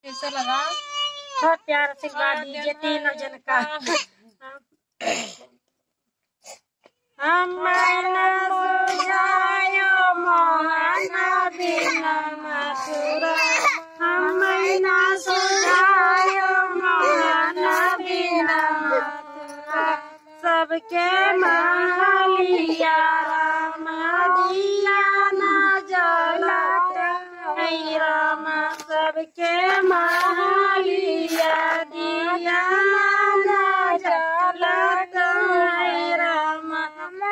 कैसा लगा? बहुत प्यार आशीर्वाद दीजिए तीनों जन का। सुझायो मोहन बिना मथुरा, हमैना सुझायो मोहन बिना मथुरा, सबके महलिया राम दिया न जलत है राम, सबके महलिया दिया न जलत है राम,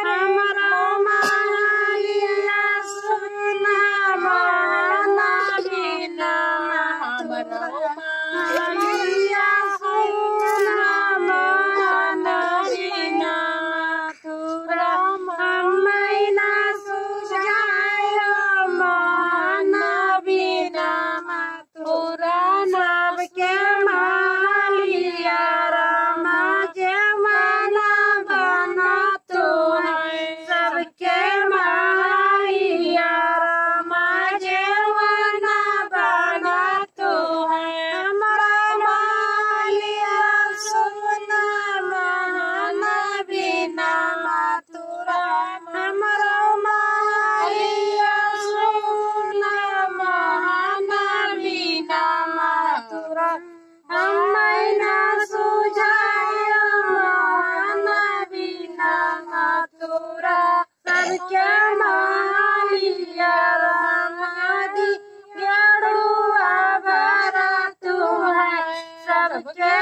हमरो महलिया सुना मोहन बिना मथुरा, महलिया सुना मोहन बिना मथुरा, हमैना सुझायो मोहन बिना मथुरा, सबके महलिया राम जमाना बना तू है, सबके महलिया राम जमाना बना तू है, हमारा महलिया सुना मोहन बिना मथुरा, हमारा महलिया सुना मोहन बिना मथुरा, हमैना सुझायो मोहन बिना मथुरा, सबके महलिया राम दिया भरा तू है, सबके